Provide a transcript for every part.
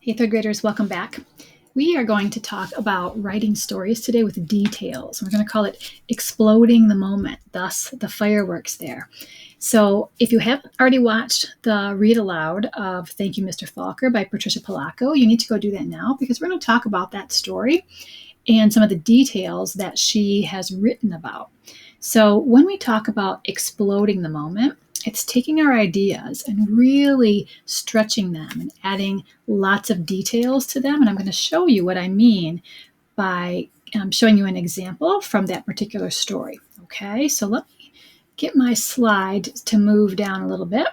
Hey, third graders, welcome back. We are going to talk about writing stories today with details. We're going to call it exploding the moment, thus the fireworks there. So if you haven't already watched the read aloud of Thank You, Mr. Falker by Patricia Polacco, you need to go do that now because we're going to talk about that story and some of the details that she has written about. So when we talk about exploding the moment, it's taking our ideas and really stretching them and adding lots of details to them. And I'm going to show you what I mean by showing you an example from that particular story. Okay, so let me get my slide to move down a little bit.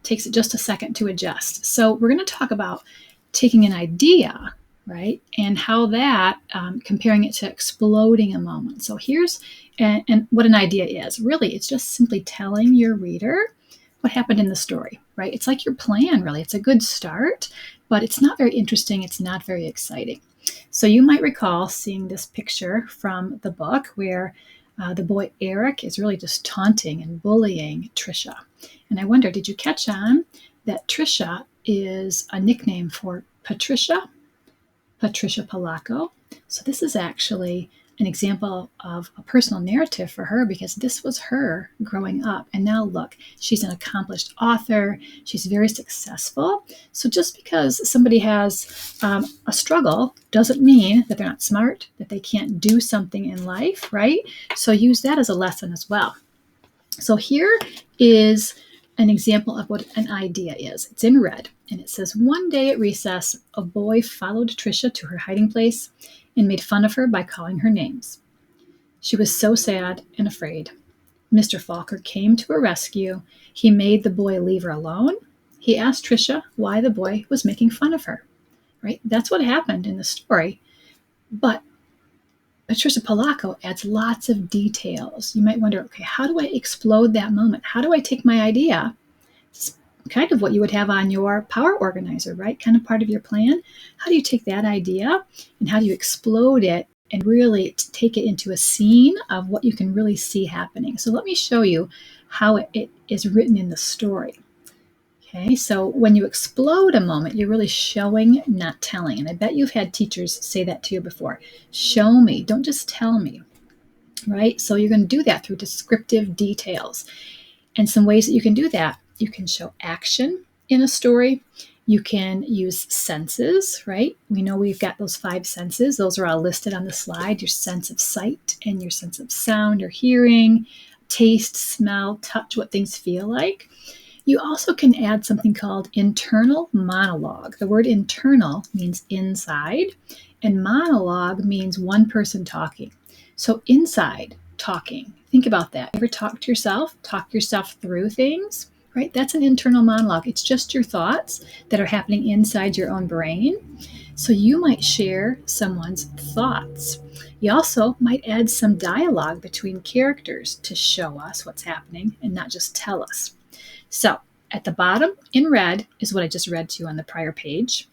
Takes it just a second to adjust. So we're going to talk about taking an idea, right, and how that, comparing it to exploding a moment. So here's and what an idea is. Really, it's just simply telling your reader what happened in the story, right? It's like your plan, really. It's a good start, but it's not very interesting. It's not very exciting. So you might recall seeing this picture from the book where the boy Eric is really just taunting and bullying Trisha. And I wonder, did you catch on that Trisha is a nickname for Patricia Polacco? So this is actually an example of a personal narrative for her because this was her growing up. And now look, she's an accomplished author. She's very successful. So just because somebody has a struggle doesn't mean that they're not smart, that they can't do something in life, right? So use that as a lesson as well. So here is an example of what an idea is. It's in red, and it says, one day at recess, a boy followed Trisha to her hiding place and made fun of her by calling her names. She was so sad and afraid. Mr. Falker came to her rescue. He made the boy leave her alone. He asked Trisha why the boy was making fun of her. Right? That's what happened in the story. But Patricia Polacco adds lots of details. You might wonder, okay, how do I explode that moment? How do I take my idea? It's kind of what you would have on your power organizer, right? Kind of part of your plan. How do you take that idea and how do you explode it and really take it into a scene of what you can really see happening? So let me show you how it is written in the story. Okay, so when you explode a moment, you're really showing, not telling. And I bet you've had teachers say that to you before. Show me, don't just tell me, right? So you're going to do that through descriptive details. And some ways that you can do that, you can show action in a story. You can use senses, right? We know we've got those 5 senses. Those are all listed on the slide. Your sense of sight and your sense of sound or hearing, taste, smell, touch, what things feel like. You also can add something called internal monologue. The word internal means inside, and monologue means one person talking. So inside talking, think about that. Ever talk yourself through things, right? That's an internal monologue. It's just your thoughts that are happening inside your own brain. So you might share someone's thoughts. You also might add some dialogue between characters to show us what's happening and not just tell us. So at the bottom in red is what I just read to you on the prior page.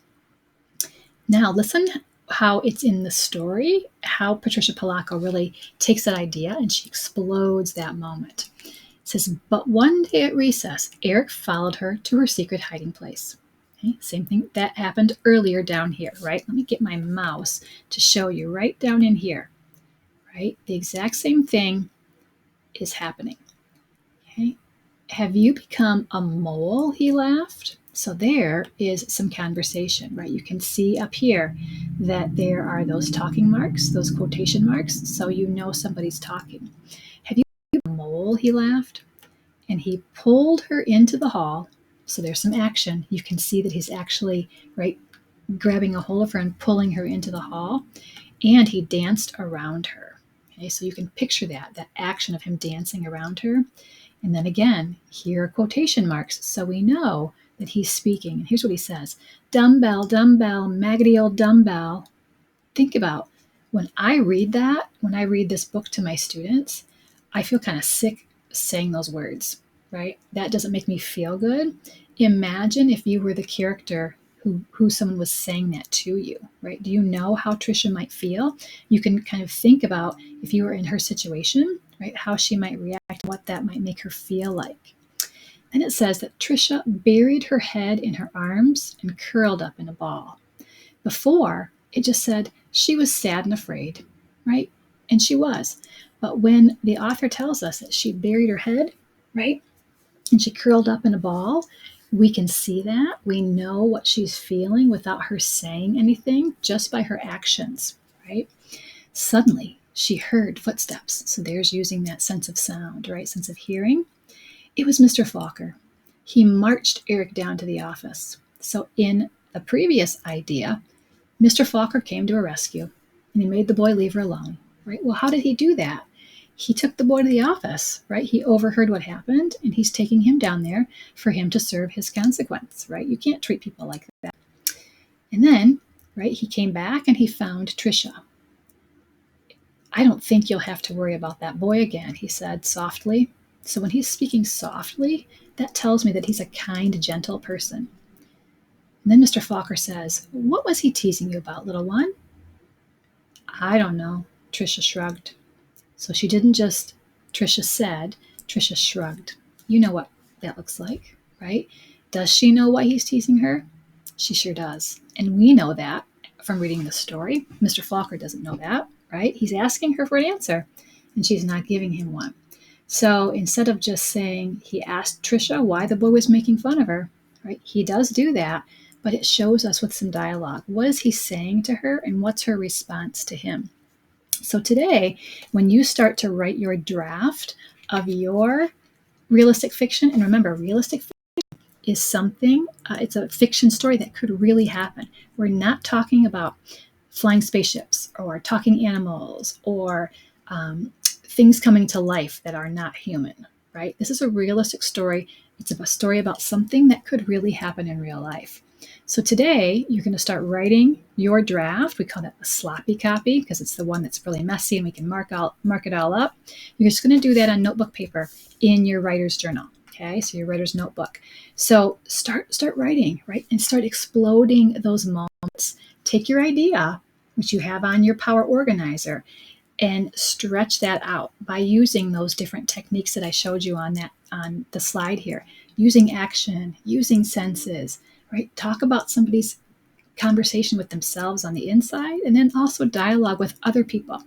Now listen how it's in the story, how Patricia Polacco really takes that idea and she explodes that moment. It says, but one day at recess, Eric followed her to her secret hiding place. Okay, same thing that happened earlier down here, right? Let me get my mouse to show you right down in here, right? The exact same thing is happening. Okay. Have you become a mole? He laughed. So there is some conversation, right? You can see up here that there are those talking marks, those quotation marks, so you know somebody's talking. Have you become a mole? He laughed. And he pulled her into the hall. So there's some action. You can see that he's actually, right, grabbing a hold of her and pulling her into the hall. And he danced around her. Okay, so you can picture that action of him dancing around her. And then again, here are quotation marks, so we know that he's speaking. And here's what he says. Dumbbell, dumbbell, maggoty old dumbbell. Think about when I read that, when I read this book to my students, I feel kind of sick saying those words, right? That doesn't make me feel good. Imagine if you were the character who someone was saying that to you, right? Do you know how Trisha might feel? You can kind of think about if you were in her situation, right? How she might react, what that might make her feel like. Then it says that Trisha buried her head in her arms and curled up in a ball. Before, it just said she was sad and afraid, right? And she was. But when the author tells us that she buried her head, right, and she curled up in a ball, we can see that. We know what she's feeling without her saying anything, just by her actions, right? Suddenly, she heard footsteps. So there's using that sense of sound, right? Sense of hearing. It was Mr. Falker. He marched Eric down to the office. So in the previous idea, Mr. Falker came to her rescue and he made the boy leave her alone, right? Well, how did he do that? He took the boy to the office, right? He overheard what happened and he's taking him down there for him to serve his consequence, right? You can't treat people like that. And then, right, he came back and he found Trisha. I don't think you'll have to worry about that boy again, he said softly. So when he's speaking softly, that tells me that he's a kind, gentle person. And then Mr. Falker says, "What was he teasing you about, little one?" "I don't know," Trisha shrugged. So she didn't just, Trisha said, Trisha shrugged. You know what that looks like, right? Does she know why he's teasing her? She sure does. And we know that from reading the story. Mr. Falker doesn't know that, right? He's asking her for an answer, and she's not giving him one. So instead of just saying he asked Trisha why the boy was making fun of her, right? He does do that, but it shows us with some dialogue. What is he saying to her, and what's her response to him? So today, when you start to write your draft of your realistic fiction, and remember, realistic fiction is something, it's a fiction story that could really happen. We're not talking about flying spaceships or talking animals or things coming to life that are not human, right? This is a realistic story. It's a story about something that could really happen in real life. So today, you're going to start writing your draft. We call that the sloppy copy because it's the one that's really messy and we can mark it all up. You're just going to do that on notebook paper in your writer's journal. Okay, so your writer's notebook. So start writing, right? And start exploding those moments. Take your idea, which you have on your power organizer, and stretch that out by using those different techniques that I showed you on the slide here. Using action, using senses, right? Talk about somebody's conversation with themselves on the inside, and then also dialogue with other people.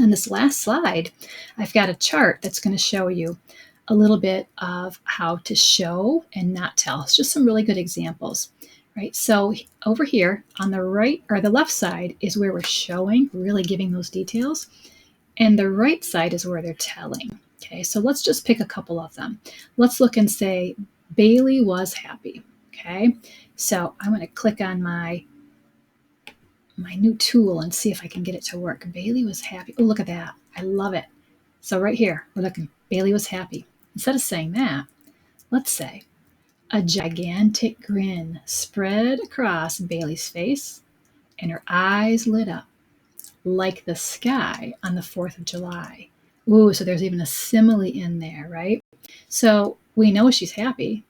On this last slide, I've got a chart that's going to show you a little bit of how to show and not tell. It's just some really good examples, right? So over here on the right or the left side is where we're showing, really giving those details. And the right side is where they're telling. Okay, so let's just pick a couple of them. Let's look and say, Bailey was happy. Okay, so I'm going to click on my new tool and see if I can get it to work. Bailey was happy. Oh, look at that. I love it. So right here, we're looking, Bailey was happy. Instead of saying that, let's say, a gigantic grin spread across Bailey's face and her eyes lit up like the sky on the 4th of July. Ooh, so there's even a simile in there, right? So we know she's happy,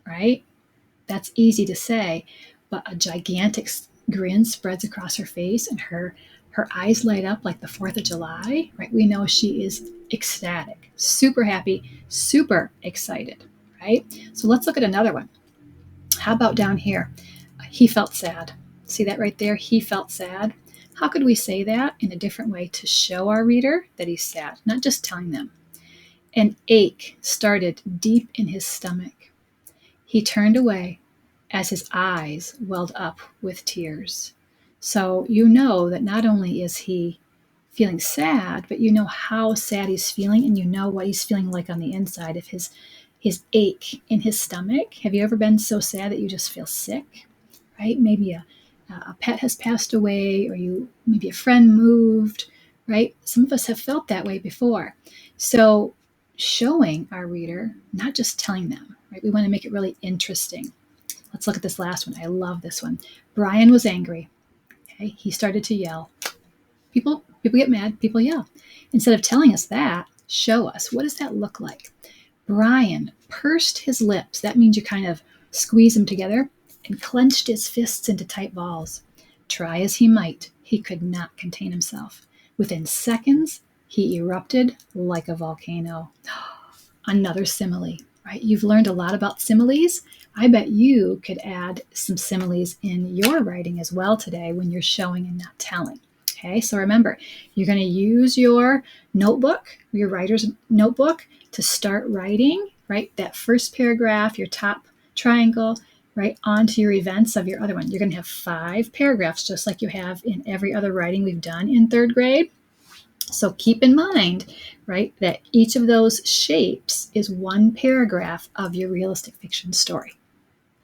right? That's easy to say, but a gigantic grin spreads across her face and her eyes light up like the 4th of July, right? We know she is ecstatic, super happy, super excited, right? So let's look at another one. How about down here? He felt sad. See that right there? He felt sad. How could we say that in a different way to show our reader that he's sad, not just telling them? An ache started deep in his stomach. He turned away as his eyes welled up with tears. So you know that not only is he feeling sad, but you know how sad he's feeling and you know what he's feeling like on the inside of his ache in his stomach. Have you ever been so sad that you just feel sick, right? Maybe a pet has passed away or maybe a friend moved, right? Some of us have felt that way before. So showing our reader, not just telling them, right? We want to make it really interesting. Let's look at this last one. I love this one. Brian was angry. Okay, he started to yell. People get mad, people yell. Instead of telling us that, show us. What does that look like? Brian pursed his lips. That means you kind of squeeze them together and clenched his fists into tight balls. Try as he might, he could not contain himself. Within seconds, he erupted like a volcano. Another simile. right? You've learned a lot about similes. I bet you could add some similes in your writing as well today when you're showing and not telling. Okay, so remember, you're going to use your notebook, your writer's notebook, to start writing, right? That first paragraph, your top triangle, right, onto your events of your other one. You're going to have 5 paragraphs, just like you have in every other writing we've done in 3rd grade. So keep in mind, right, that each of those shapes is one paragraph of your realistic fiction story.